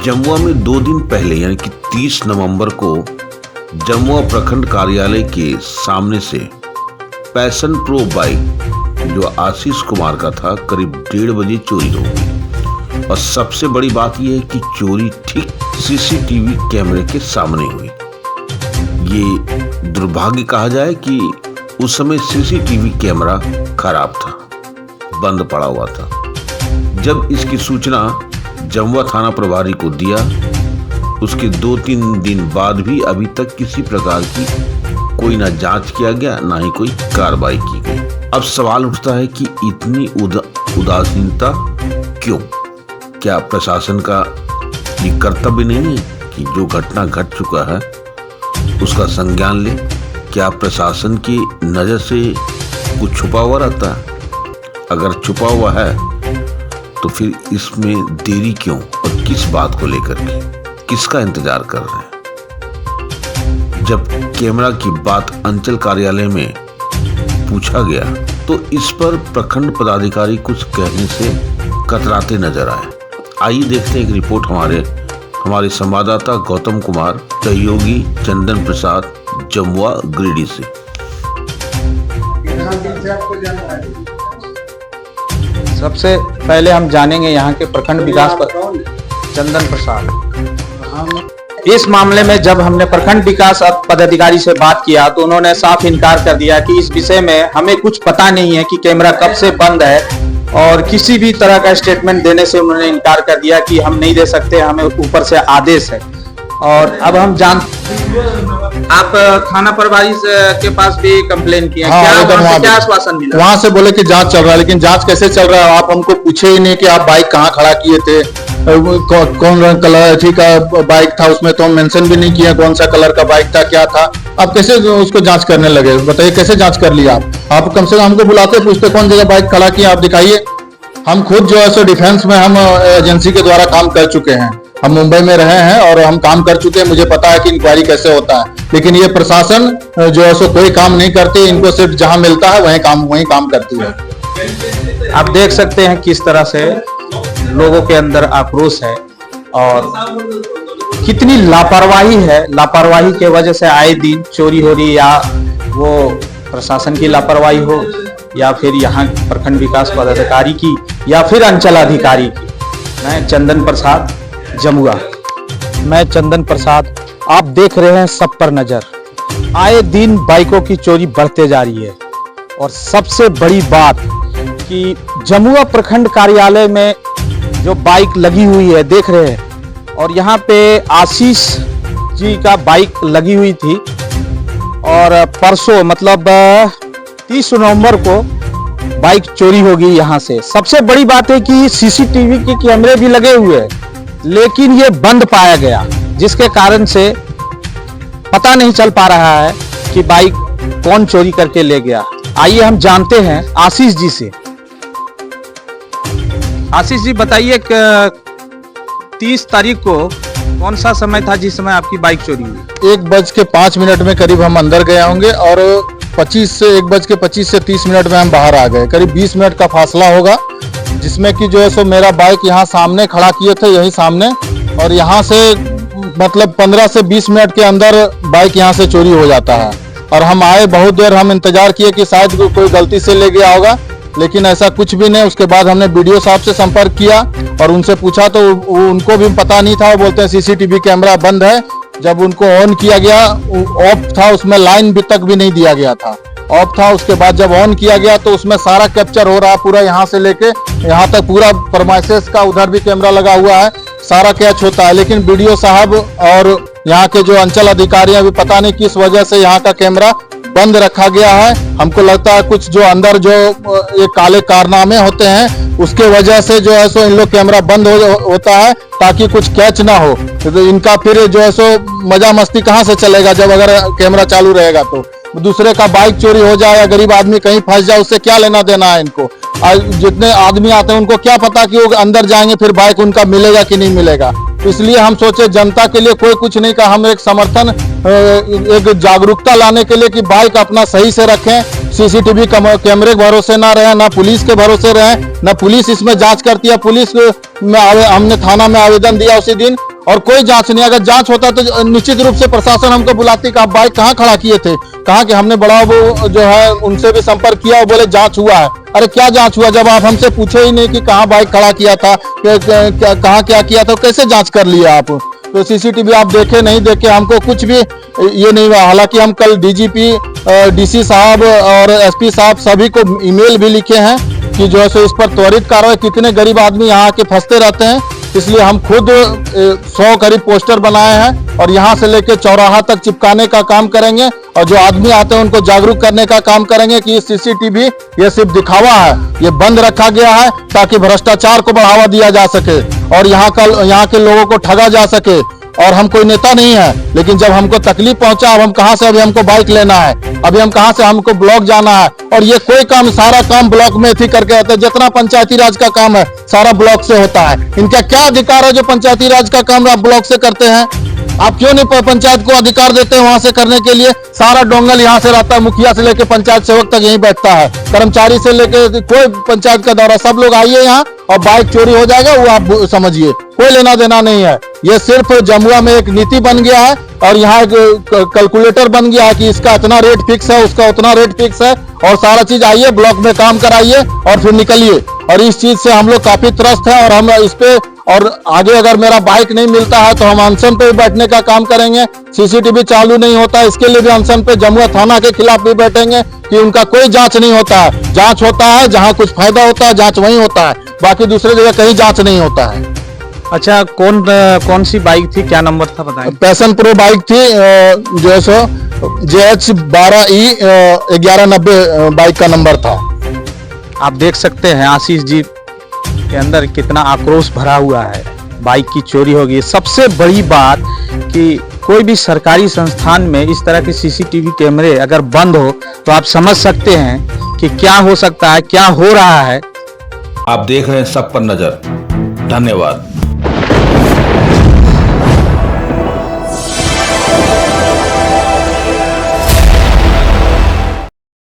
जमुआ में 2 दिन पहले यानी कि 30 नवंबर को जमुआ प्रखंड कार्यालय के सामने से पैशन प्रो बाइक जो आशीष कुमार का था करीब 1:30 बजे चोरी हो गई। और सबसे बड़ी बात यह है कि चोरी ठीक सीसीटीवी कैमरे के सामने हुई। ये दुर्भाग्य कहा जाए कि उस समय सीसीटीवी कैमरा खराब था, बंद पड़ा हुआ था। जब इसकी सूचना जमुआ थाना प्रभारी को दिया, उसके 2-3 दिन बाद भी अभी तक किसी प्रकार की कोई ना जांच किया गया, ना ही कोई कार्रवाई की गई। अब सवाल उठता है कि इतनी उदासीनता क्यों? क्या प्रशासन का ये कर्तव्य नहीं है कि जो घटना घट चुका है उसका संज्ञान ले? क्या प्रशासन की नजर से कुछ छुपा हुआ रहता है? अगर छुपा हुआ है तो फिर इसमें देरी क्यों और किस बात को लेकर के, किसका इंतजार कर रहे हैं? जब कैमरा की बात अंचल कार्यालय में पूछा गया तो इस पर प्रखंड पदाधिकारी कुछ कहने से कतराते नजर आए। आइए देखते हैं एक रिपोर्ट हमारे संवाददाता गौतम कुमार, सहयोगी चंदन प्रसाद, जमुआ गिरिडीह से। सबसे पहले हम जानेंगे यहाँ के प्रखंड विकास चंदन प्रसाद। इस मामले में जब हमने प्रखंड विकास पदाधिकारी से बात किया तो उन्होंने साफ इनकार कर दिया कि इस विषय में हमें कुछ पता नहीं है कि कैमरा कब से बंद है, और किसी भी तरह का स्टेटमेंट देने से उन्होंने इनकार कर दिया कि हम नहीं दे सकते, हमें ऊपर से आदेश है। और अब हम आप थाना प्रभारी के पास भी कंप्लेन किया, क्या आश्वासन मिला? वहाँ से बोले कि जांच चल रहा है, लेकिन जांच कैसे चल रहा है? आप हमको पूछे ही नहीं कि आप बाइक कहाँ खड़ा किए थे, कौन रंग कलर ठीक का बाइक था, उसमें तो मेंशन भी नहीं किया कौन सा कलर का बाइक था, क्या था। आप कैसे उसको जांच करने लगे? बताइए कैसे जांच कर लिया आप कम से कम हमको बुलाते, पूछते कौन जगह बाइक खड़ा किया, आप दिखाइए। हम खुद जो है सो डिफेंस में हम एजेंसी के द्वारा काम कर चुके हैं, हम मुंबई में रहे हैं और हम काम कर चुके हैं, मुझे पता है कि इंक्वायरी कैसे होता है। लेकिन ये प्रशासन जो है सो कोई काम नहीं करती, इनको सिर्फ जहां मिलता है वहीं काम करती है। आप देख सकते हैं किस तरह से लोगों के अंदर आक्रोश है और कितनी लापरवाही है। लापरवाही के वजह से आए दिन चोरी हो रही, या वो प्रशासन की लापरवाही हो या फिर यहाँ प्रखंड विकास पदाधिकारी की या फिर अंचल अधिकारी की। मैं चंदन प्रसाद, जमुआ। मैं चंदन प्रसाद, आप देख रहे हैं सब पर नजर। आए दिन बाइकों की चोरी बढ़ते जा रही है, और सबसे बड़ी बात कि जमुआ प्रखंड कार्यालय में जो बाइक लगी हुई है देख रहे हैं, और यहाँ पे आशीष जी का बाइक लगी हुई थी, और परसों मतलब 30 नवंबर को बाइक चोरी होगी यहाँ से। सबसे बड़ी बात है कि सीसीटीवी के कैमरे भी लगे हुए हैं, लेकिन ये बंद पाया गया, जिसके कारण से पता नहीं चल पा रहा है कि बाइक कौन चोरी करके ले गया। आइए हम जानते हैं आशीष जी से। आशीष जी बताइए, 30 तारीख को कौन सा समय था जिस समय आपकी बाइक चोरी हुई? 1:05 में करीब हम अंदर गए होंगे, और 1:25 से 30 मिनट में हम बाहर आ गए। करीब 20 मिनट का फासला होगा, जिसमें कि जो है सो मेरा बाइक यहाँ सामने खड़ा किए थे, यही सामने, और यहाँ से मतलब 15 से 20 मिनट के अंदर बाइक यहाँ से चोरी हो जाता है। और हम आए, बहुत देर हम इंतजार किए कि शायद कोई गलती से ले गया होगा, लेकिन ऐसा कुछ भी नहीं। उसके बाद हमने बीडीओ साहब से संपर्क किया और उनसे पूछा तो उनको भी पता नहीं था। वो बोलते हैं सीसीटीवी कैमरा बंद है। जब उनको ऑन किया गया, ऑफ था, उसमें लाइन भी तक भी नहीं दिया गया था, ऑफ था। उसके बाद जब ऑन किया गया तो उसमें सारा कैप्चर हो रहा, पूरा यहाँ से लेके यहाँ तक पूरा परमाइसेस का उधर भी कैमरा लगा हुआ है, सारा कैच होता है। लेकिन बीडीओ साहब और यहाँ के जो अंचल अधिकारी अभी पता नहीं किस वजह से यहाँ का कैमरा बंद रखा गया है। हमको लगता है कुछ जो अंदर जो ये काले कारनामे होते हैं उसके वजह से जो है सो इन लोग कैमरा बंद होता है, ताकि कुछ कैच ना हो। तो इनका फिर जो है सो मजा मस्ती कहाँ से चलेगा जब अगर कैमरा चालू रहेगा तो। दूसरे का बाइक चोरी हो जाए या गरीब आदमी कहीं फंस जाए, उससे क्या लेना देना है इनको? जितने आदमी आते हैं उनको क्या पता कि वो अंदर जाएंगे फिर बाइक उनका मिलेगा कि नहीं मिलेगा। इसलिए हम सोचे जनता के लिए कोई कुछ नहीं का, हम एक समर्थन, एक जागरूकता लाने के लिए कि बाइक अपना सही से रखें, सीसीटीवी कैमरे के भरोसे ना रहे, ना पुलिस के भरोसे रहे, ना पुलिस इसमें जांच करती है। पुलिस में हमने थाना में आवेदन दिया उसी दिन और कोई जांच नहीं। अगर जांच होता तो निश्चित रूप से प्रशासन हमको बुलाती कि आप बाइक कहाँ खड़ा किए थे। कहा कि हमने बड़ा वो जो है उनसे भी संपर्क किया और बोले जांच हुआ है। अरे क्या जांच हुआ जब आप हमसे पूछे ही नहीं कि कहाँ बाइक खड़ा किया था, कहाँ क्या किया था, कैसे जांच कर लिया आप। तो सीसीटीवी आप देखे नहीं देखे हमको कुछ भी ये नहीं हुआ। हालांकि हम कल डीजीपी, डीसी साहब और एसपी साहब सभी को ईमेल भी लिखे हैं कि जो है सो इस पर त्वरित कार्रवाई। कितने गरीब आदमी यहाँ आके फंसते रहते हैं, इसलिए हम खुद 100 करीब पोस्टर बनाए हैं और यहाँ से लेकर चौराहा तक चिपकाने का काम करेंगे और जो आदमी आते हैं उनको जागरूक करने का काम करेंगे कि सीसीटीवी ये सिर्फ दिखावा है, ये बंद रखा गया है ताकि भ्रष्टाचार को बढ़ावा दिया जा सके और यहाँ के लोगों को ठगा जा सके। और हम कोई नेता नहीं है, लेकिन जब हमको तकलीफ पहुंचा, अब हम कहां से, अभी हमको बाइक लेना है, अभी हम कहां से, हमको ब्लॉक जाना है और ये कोई काम, सारा काम ब्लॉक में थी करके होता है। जितना पंचायती राज का काम है सारा ब्लॉक से होता है। इनका क्या अधिकार है जो पंचायती राज का काम आप ब्लॉक से करते हैं? आप क्यों नहीं पंचायत को अधिकार देते हैं वहां से करने के लिए? सारा डोंगल यहाँ से रहता है, मुखिया से लेके पंचायत सेवक तक यहीं बैठता है, कर्मचारी से लेके कोई पंचायत का दौरा, सब लोग आइए यहाँ और बाइक चोरी हो जाएगा वो आप समझिए, कोई लेना देना नहीं है। ये सिर्फ जमुआ में एक नीति बन गया है और यहाँ एक कैलकुलेटर बन गया है कि इसका इतना रेट फिक्स है, उसका उतना रेट फिक्स है और सारा चीज आइए ब्लॉक में काम कराइए और फिर निकलिए। और इस चीज से हम लोग काफी त्रस्त हैं और हम इस पे और आगे अगर मेरा बाइक नहीं मिलता है तो हम अनशन पे भी बैठने का काम करेंगे। सीसीटीवी चालू नहीं होता है इसके लिए भी अनशन पे जमुआ थाना के खिलाफ भी बैठेंगे कि उनका कोई जांच नहीं होता है। जांच होता है जहां कुछ फायदा होता है, जांच वहीं होता है, बाकी दूसरी जगह कहीं जांच नहीं होता है। अच्छा, कौन सी बाइक थी, क्या नंबर था बताएं? पैशन प्रो बाइक थी, जो है सो JH12E 1190 बाइक का नंबर था। आप देख सकते हैं आशीष जी के अंदर कितना आक्रोश भरा हुआ है। बाइक की चोरी हो गई। सबसे बड़ी बात कि कोई भी सरकारी संस्थान में इस तरह के सीसीटीवी कैमरे अगर बंद हो तो आप समझ सकते हैं कि क्या हो सकता है, क्या हो रहा है। आप देख रहे हैं सब पर नजर। धन्यवाद।